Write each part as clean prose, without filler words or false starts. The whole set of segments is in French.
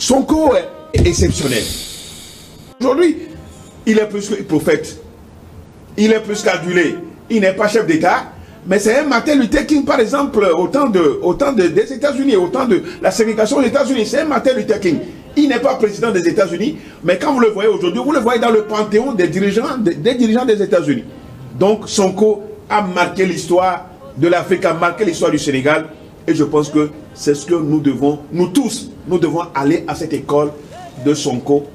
Sonko est exceptionnel. Aujourd'hui, il est plus que prophète. Il est plus qu'adulé. Il n'est pas chef d'État. Mais c'est un Martin Luther King, par exemple, au temps des États-Unis, au temps de la ségrégation des États-Unis. C'est un Martin Luther King. Il n'est pas président des États-Unis, mais quand vous le voyez aujourd'hui, vous le voyez dans le panthéon des dirigeants des États-Unis. Donc Sonko a marqué l'histoire de l'Afrique, a marqué l'histoire du Sénégal. Et je pense que c'est ce que nous devons, nous tous, nous devons aller à cette école de Sonko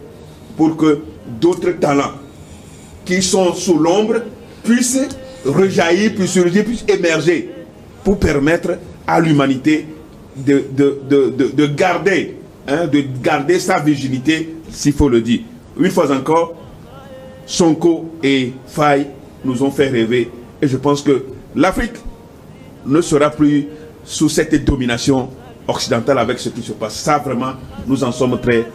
pour que d'autres talents qui sont sous l'ombre puissent rejaillir, puissent surgir, puissent émerger pour permettre à l'humanité de garder sa virginité, s'il faut le dire. Une fois encore, Sonko et Faye nous ont fait rêver et je pense que l'Afrique ne sera plus sous cette domination occidentale avec ce qui se passe. Ça vraiment, nous en sommes très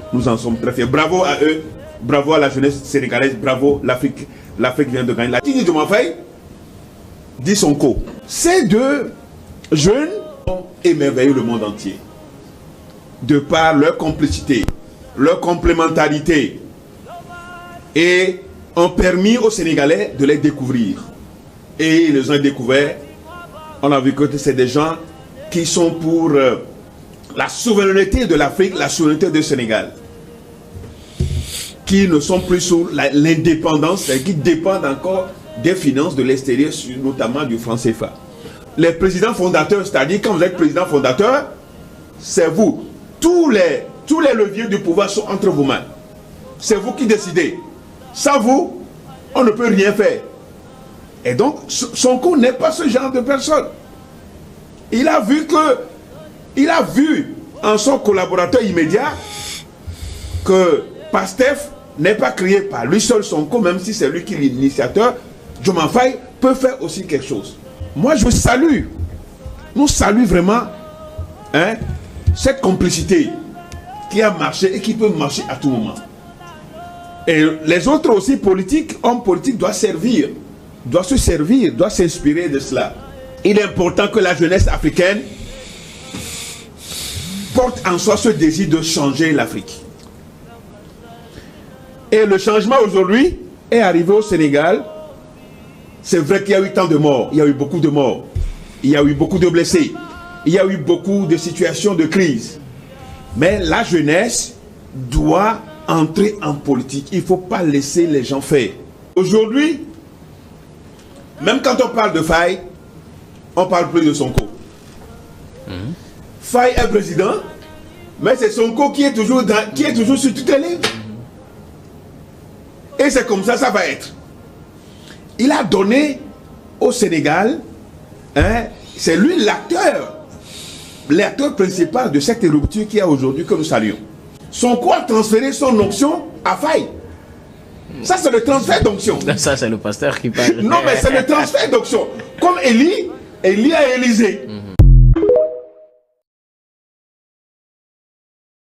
fiers. Bravo à eux, bravo à la jeunesse sénégalaise, bravo l'Afrique. L'Afrique vient de gagner. La Tini de Faye dit Sonko. Ces deux jeunes ont émerveillé le monde entier de par leur complicité, leur complémentarité et ont permis aux Sénégalais de les découvrir. Et ils les ont découverts. On a vu que c'est des gens qui sont pour la souveraineté de l'Afrique, la souveraineté du Sénégal, qui ne sont plus sous l'indépendance, qui dépendent encore des finances de l'extérieur, notamment du franc CFA. Les présidents fondateurs, c'est-à-dire quand vous êtes président fondateur, c'est vous. Tous les leviers du pouvoir sont entre vos mains. C'est vous qui décidez. Sans vous, on ne peut rien faire. Et donc, Sonko n'est pas ce genre de personne. Il a vu en son collaborateur immédiat que Pastef n'est pas créé par lui seul Sonko, même si c'est lui qui est l'initiateur. Diomaye Faye peut faire aussi quelque chose. Moi, je salue. Nous saluons vraiment cette complicité qui a marché et qui peut marcher à tout moment. Et les autres aussi politiques, hommes politiques doivent servir, doivent se servir, doivent s'inspirer de cela. Il est important que la jeunesse africaine porte en soi ce désir de changer l'Afrique. Et le changement aujourd'hui est arrivé au Sénégal. C'est vrai qu'il y a eu tant de morts, il y a eu beaucoup de morts, il y a eu beaucoup de blessés, il y a eu beaucoup de situations de crise. Mais la jeunesse doit entrer en politique. Il ne faut pas laisser les gens faire. Aujourd'hui, même quand on parle de Faye, on parle plus de Sonko. Faye est président, mais c'est Sonko qui est toujours sur toutes les lignes. Et c'est comme ça va être. Il a donné au Sénégal, c'est lui l'acteur principal de cette rupture qu'il y a aujourd'hui que nous saluons. Sonko a transféré son onction à Faye. Ça, c'est le transfert d'onction. Ça, c'est le pasteur qui parle. Non, mais c'est le transfert d'onction. Comme Élie a Élysée.